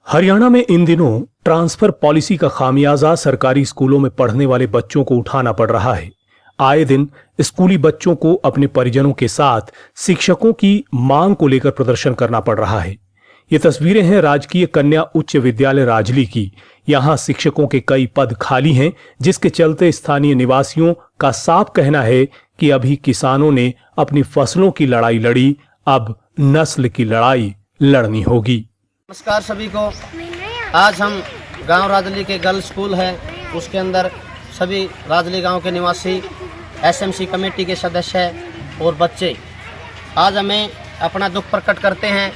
हरियाणा में इन दिनों transfer policy का खामियाजा सरकारी स्कूलों में पढ़ने वाले बच्चों को उठाना पड़ रहा है। आए दिन स्कूली बच्चों को अपने परिजनों के साथ शिक्षकों की मांग को लेकर प्रदर्शन करना पड़ रहा है। ये तस्वीरें हैं राजकीय कन्या उच्च विद्यालय राजली की। यहाँ शिक्षकों के कई पद खाली हैं, जिसके चलते स्थानीय निवासियों का साफ कहना है कि अभी किसानों ने अपनी फसलों की लड़ाई लड़ी, अब नस्ल की लड़ाई लड़नी होगी। नमस्कार सभी को। आज हम गांव राजली के गर्ल्स स्कूल है, उसके अंदर सभी राजली गांव के निवासी एसएमसी कमेटी के सदस्य और बच्चे आज हमें अपना दुख प्रकट करते हैं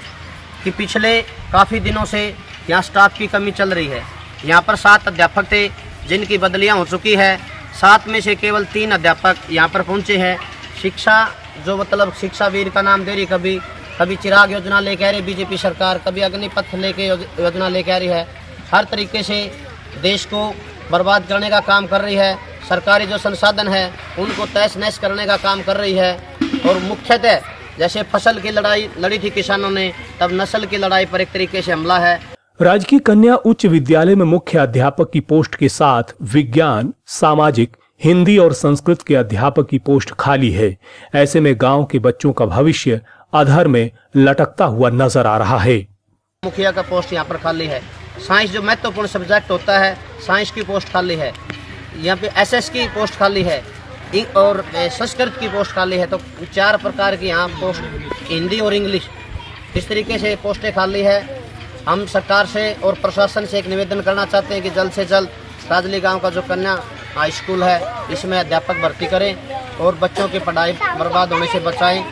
कि पिछले काफ़ी दिनों से यहाँ स्टाफ की कमी चल रही है। यहाँ पर 7 अध्यापक थे जिनकी बदलियाँ हो चुकी है। 7 में से केवल 3 अध्यापक यहाँ पर पहुँचे हैं। शिक्षा जो मतलब शिक्षा वीर का नाम दे रही, कभी चिराग योजना लेके आ रही बीजेपी सरकार, कभी अग्निपथ लेके योजना लेके आ रही है। हर तरीके से देश को बर्बाद करने का काम कर रही है। सरकारी जो संसाधन है उनको तहस नहस करने का काम कर रही है। और मुख्यतः जैसे फसल की लड़ाई लड़ी थी किसानों ने, तब नस्ल की लड़ाई पर एक तरीके से हमला है। राजकीय कन्या उच्च विद्यालय में मुख्य अध्यापक की पोस्ट के साथ विज्ञान, सामाजिक, हिंदी और संस्कृत के अध्यापक की पोस्ट खाली है। ऐसे में गांव के बच्चों का भविष्य अधर में लटकता हुआ नजर आ रहा है। मुखिया का पोस्ट यहाँ पर खाली है। साइंस जो महत्वपूर्ण सब्जेक्ट होता है, साइंस की पोस्ट खाली है। यहाँ पे एसएस की पोस्ट खाली है और संस्कृत की पोस्ट खाली है। तो 4 प्रकार की यहाँ पोस्ट, हिंदी और इंग्लिश, इस तरीके से पोस्टें खाली है। हम सरकार से और प्रशासन से एक निवेदन करना चाहते हैं कि जल्द से जल्द राजली गांव का जो कन्या हाई स्कूल है इसमें अध्यापक भर्ती करें और बच्चों की पढ़ाई बर्बाद होने से बचाएं।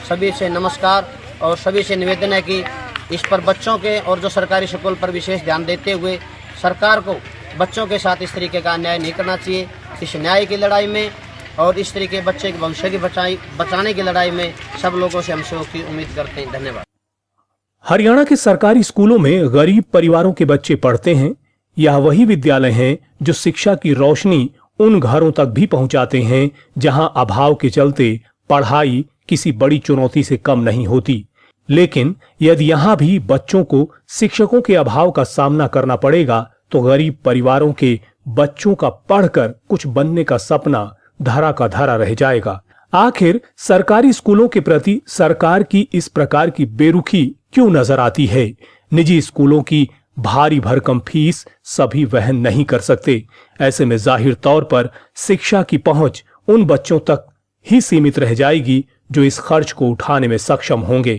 सभी से नमस्कार और सभी से निवेदन है कि इस पर बच्चों के और जो सरकारी स्कूल पर विशेष ध्यान देते हुए सरकार को बच्चों के साथ इस तरीके का अन्याय नहीं करना चाहिए। इस न्याय की लड़ाई में और इस तरीके बच्चे के भविष्य की बचाने की लड़ाई में सब लोगों से हम सहयोग की उम्मीद करते हैं। धन्यवाद। हरियाणा के सरकारी स्कूलों में गरीब परिवारों के बच्चे पढ़ते हैं। यह वही विद्यालय हैं जो शिक्षा की रोशनी उन घरों तक भी पहुंचाते हैं जहां अभाव के चलते पढ़ाई किसी बड़ी चुनौती से कम नहीं होती। लेकिन यदि यहां भी बच्चों को शिक्षकों के अभाव का सामना करना पड़ेगा तो गरीब परिवारों के बच्चों का पढ़कर कुछ बनने का सपना धरा का धरा रह जाएगा। आखिर सरकारी स्कूलों के प्रति सरकार की इस प्रकार की बेरुखी क्यों नजर आती है? निजी स्कूलों की भारी भरकम फीस सभी वहन नहीं कर सकते। ऐसे में जाहिर तौर पर शिक्षा की पहुंच उन बच्चों तक ही सीमित रह जाएगी जो इस खर्च को उठाने में सक्षम होंगे।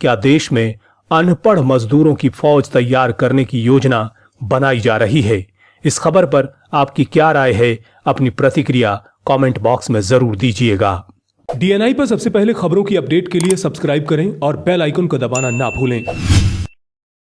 क्या देश में अनपढ़ मजदूरों की फौज तैयार करने की योजना बनाई जा रही है? इस खबर पर आपकी क्या राय है? अपनी प्रतिक्रिया कमेंट बॉक्स में जरूर दीजिएगा। डीएनआई पर सबसे पहले खबरों की अपडेट के लिए सब्सक्राइब करें और बेल आइकन को दबाना ना भूलें।